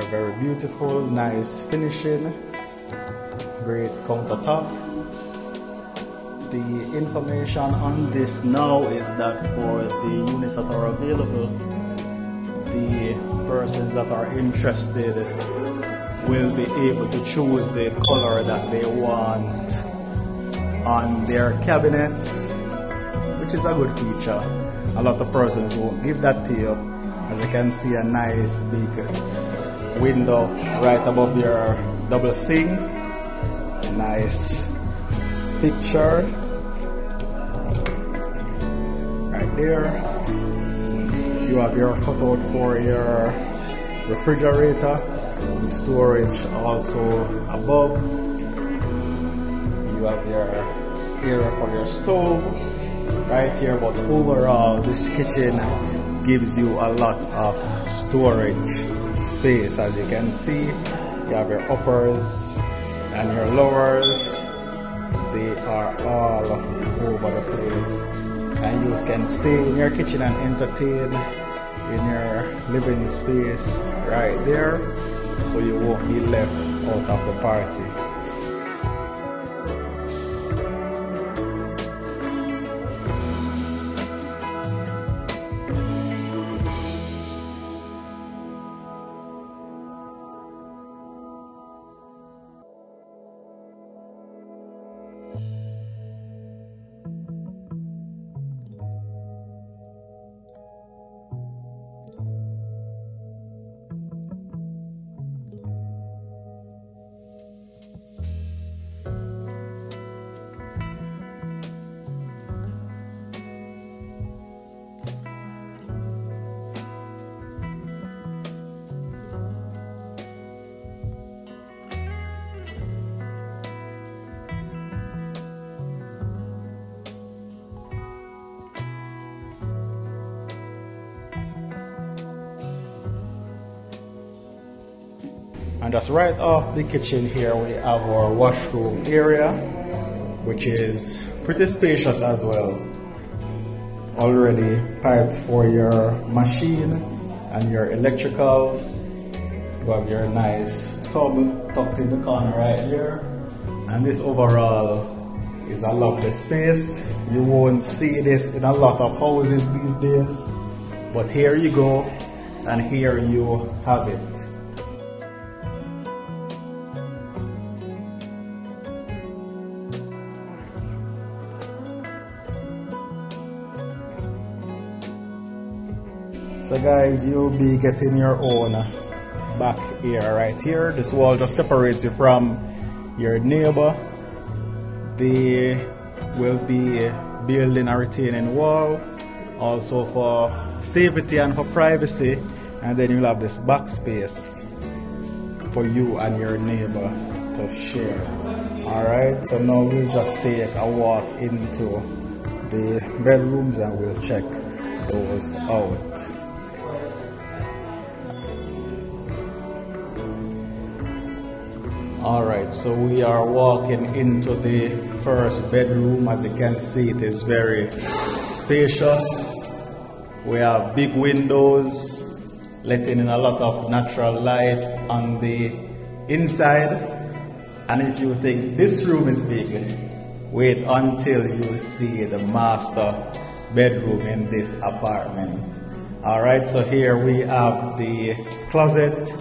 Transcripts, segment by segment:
Very beautiful, nice finishing, great countertop. The information on this now is that for the units that are available, the persons that are interested will be able to choose the color that they want on their cabinets, which is a good feature. A lot of persons won't give that to you. As you can see, a nice big window right above your double sink. Nice picture right there. You have your cutout for your refrigerator with storage also above. You have your area for your stove right here, but overall this kitchen gives you a lot of storage space. As you can see, you have your uppers and your lowers. They are all over the place, and you can stay in your kitchen and entertain in your living space right there, so you won't be left out of the party. And just right off the kitchen here, we have our washroom area, which is pretty spacious as well. Already piped for your machine and your electricals. You have your nice tub tucked in the corner right here. And this overall is a lovely space. You won't see this in a lot of houses these days, but here you go, and here you have it. So guys, you'll be getting your own back here right here. This wall just separates you from your neighbor. They will be building a retaining wall also for safety and for privacy, and then you'll have this back space for you and your neighbor to share. Alright, so now we'll just take a walk into the bedrooms and we'll check those out. Alright, so we are walking into the first bedroom. As you can see, it is very spacious. We have big windows, letting in a lot of natural light on the inside. And if you think this room is big, wait until you see the master bedroom in this apartment. Alright, so here we have the closet.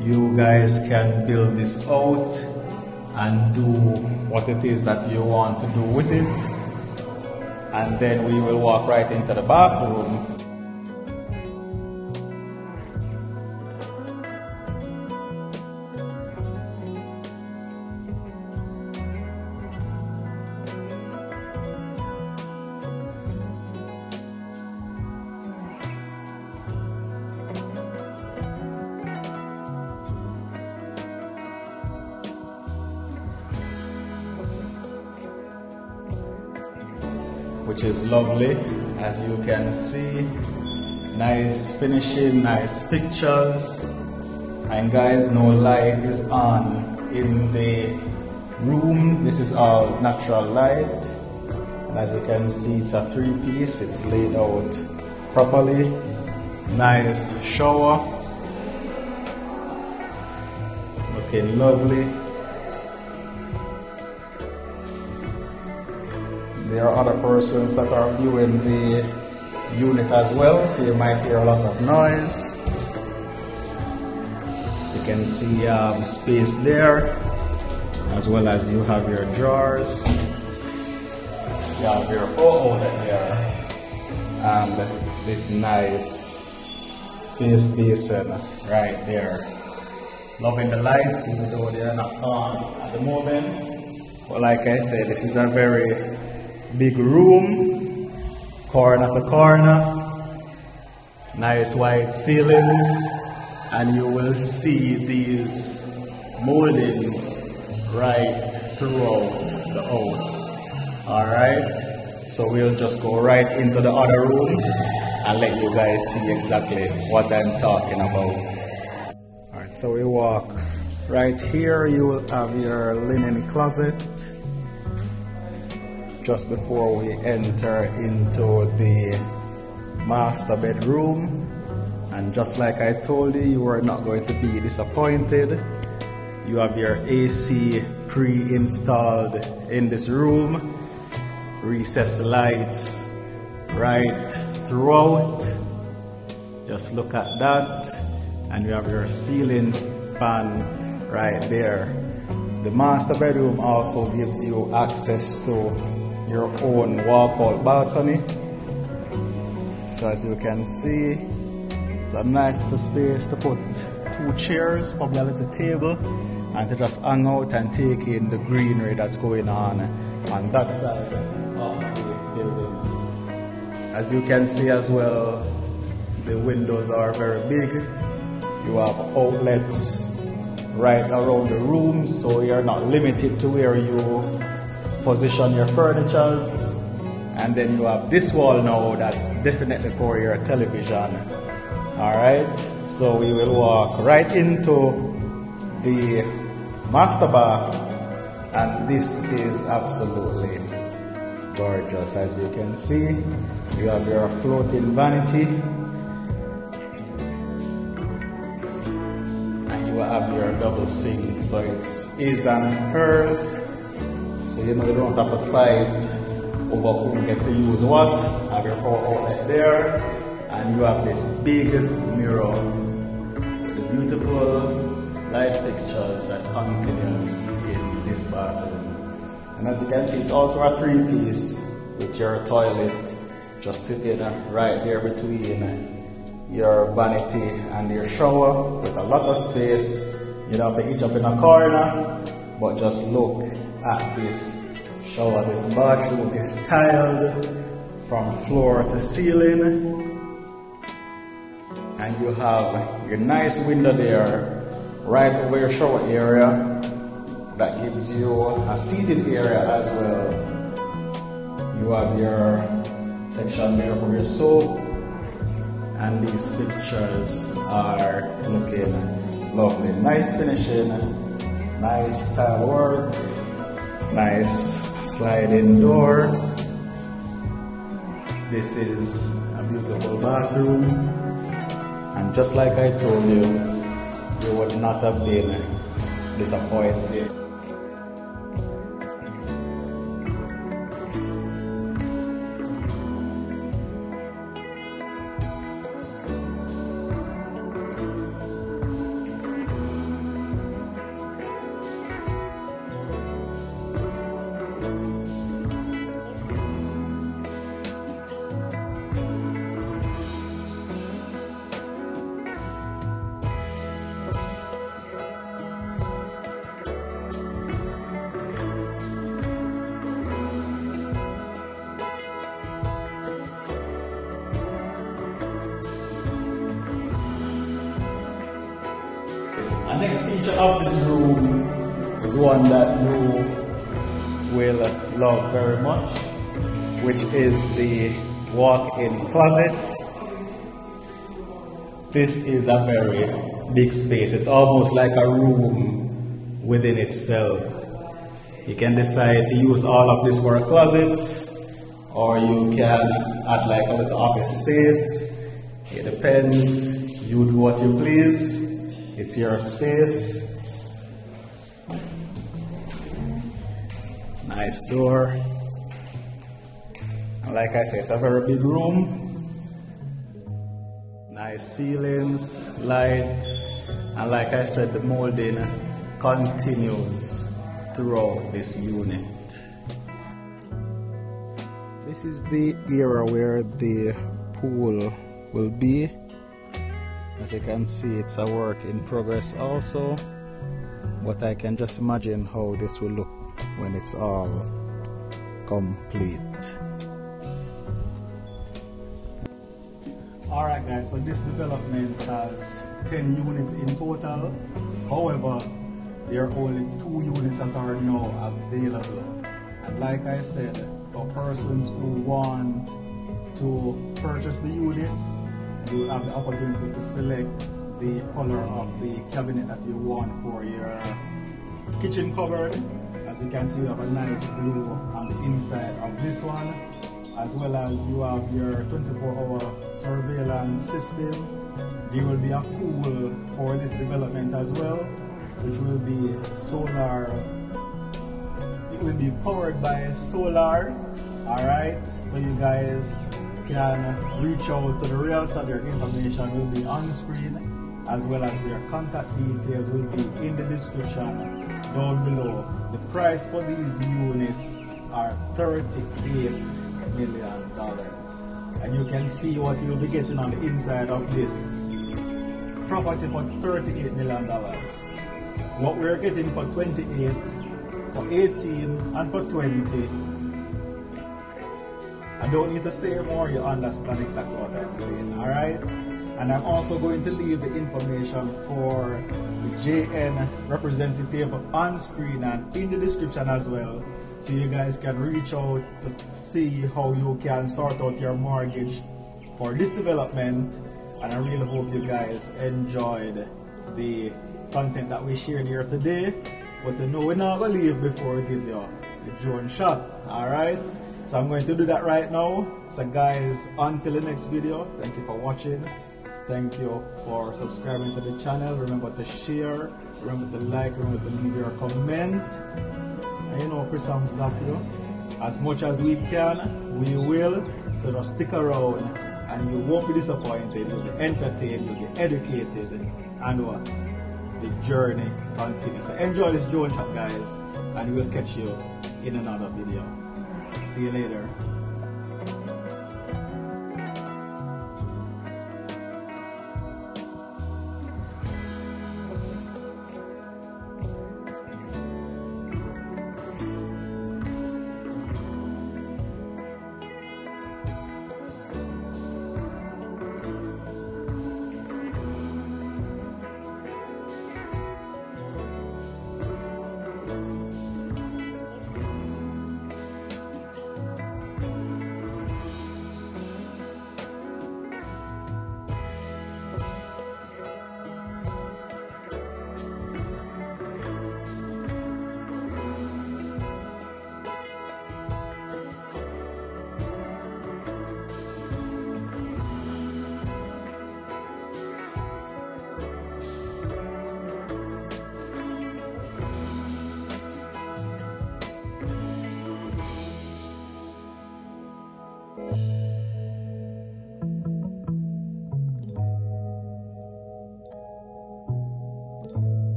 You guys can build this out and do what it is that you want to do with it. And then we will walk right into the bathroom. Which is lovely, as you can see. Nice finishing, nice pictures. And guys, no light is on in the room. This is all natural light. And as you can see, it's a three-piece. It's laid out properly. Nice shower. looking lovely. There are other persons that are viewing the unit as well, so you might hear a lot of noise. So you can see space there, as well as you have your drawers. You have your outlet there, and this nice face basin right there. Loving the lights, even though they are not on at the moment. But like I said, this is a very big room, corner to corner, nice white ceilings, and you will see these moldings right throughout the house. Alright, so we'll just go right into the other room and let you guys see exactly what I'm talking about. Alright, so we walk right here. You will have your linen closet just before we enter into the master bedroom. And just like I told you, you are not going to be disappointed. You have your AC pre-installed in this room. Recessed lights right throughout. Just look at that. And you have your ceiling fan right there. The master bedroom also gives you access to your own walkout balcony. So as you can see, it's a nice little space to put 2 chairs, probably a little table, and to just hang out and take in the greenery that's going on that side of the building. As you can see as well, the windows are very big. You have outlets right around the room, so you're not limited to where you position your furnitures. And then you have this wall now that's definitely for your television. Alright, so we will walk right into the master bath, and this is absolutely gorgeous. As you can see, you have your floating vanity, and you have your double sink, so it's his and hers, so you know you don't have to fight over who get to use what. Have your power outlet there, and you have this big mirror with the beautiful light fixtures that continues in this bathroom. And as you can see, it's also a 3-piece with your toilet just sitting right there between your vanity and your shower, with a lot of space. You don't have to each up in a corner, but just look at this shower. This bathroom is tiled from floor to ceiling, and you have your nice window there right over your shower area that gives you a seating area as well. You have your section there for your soap, and these fixtures are looking lovely. Nice finishing, nice tile work, nice sliding door. This is a beautiful bathroom, and just like I told you, you would not have been disappointed. The next feature of this room is one that you will love very much, which is the walk-in closet. This is a very big space. It's almost like a room within itself. You can decide to use all of this for a closet, or you can add like a little office space. It depends. You do what you please. It's your space. Nice door. And like I said, it's a very big room. Nice ceilings, light, and like I said, the molding continues throughout this unit. This is the area where the pool will be. As you can see, it's a work in progress also, but I can just imagine how this will look when it's all complete. Alright guys, so this development has 10 units in total. However, there are only 2 units that are now available. And like I said, for persons who want to purchase the units, you will have the opportunity to select the color of the cabinet that you want for your kitchen cupboard. As you can see, we have a nice blue on the inside of this one, as well as you have your 24-hour surveillance system. There will be a pool for this development as well, which will be solar. It will be powered by solar. Alright, so you guys can reach out to the Realtor. Their information will be on screen, as well as their contact details will be in the description down below. The price for these units are $38 million, and you can see what you'll be getting on the inside of this property for $38 million. What we're getting for 28, for 18, and for 20. I don't need to say more, you understand exactly what I'm saying, alright? And I'm also going to leave the information for the JN representative on screen and in the description as well, so you guys can reach out to see how you can sort out your mortgage for this development. And I really hope you guys enjoyed the content that we shared here today. But you know, we're not going to leave before we give you the drone shot, alright? So I'm going to do that right now. So guys, until the next video, thank you for watching. Thank you for subscribing to the channel. Remember to share, remember to like, remember to leave your comment. And you know, ChriSamz got you. As much as we can, we will. So just stick around and you won't be disappointed. You'll be entertained, you'll be educated, and what? The journey continues. So enjoy this drone shot, guys, and we'll catch you in another video. See you later.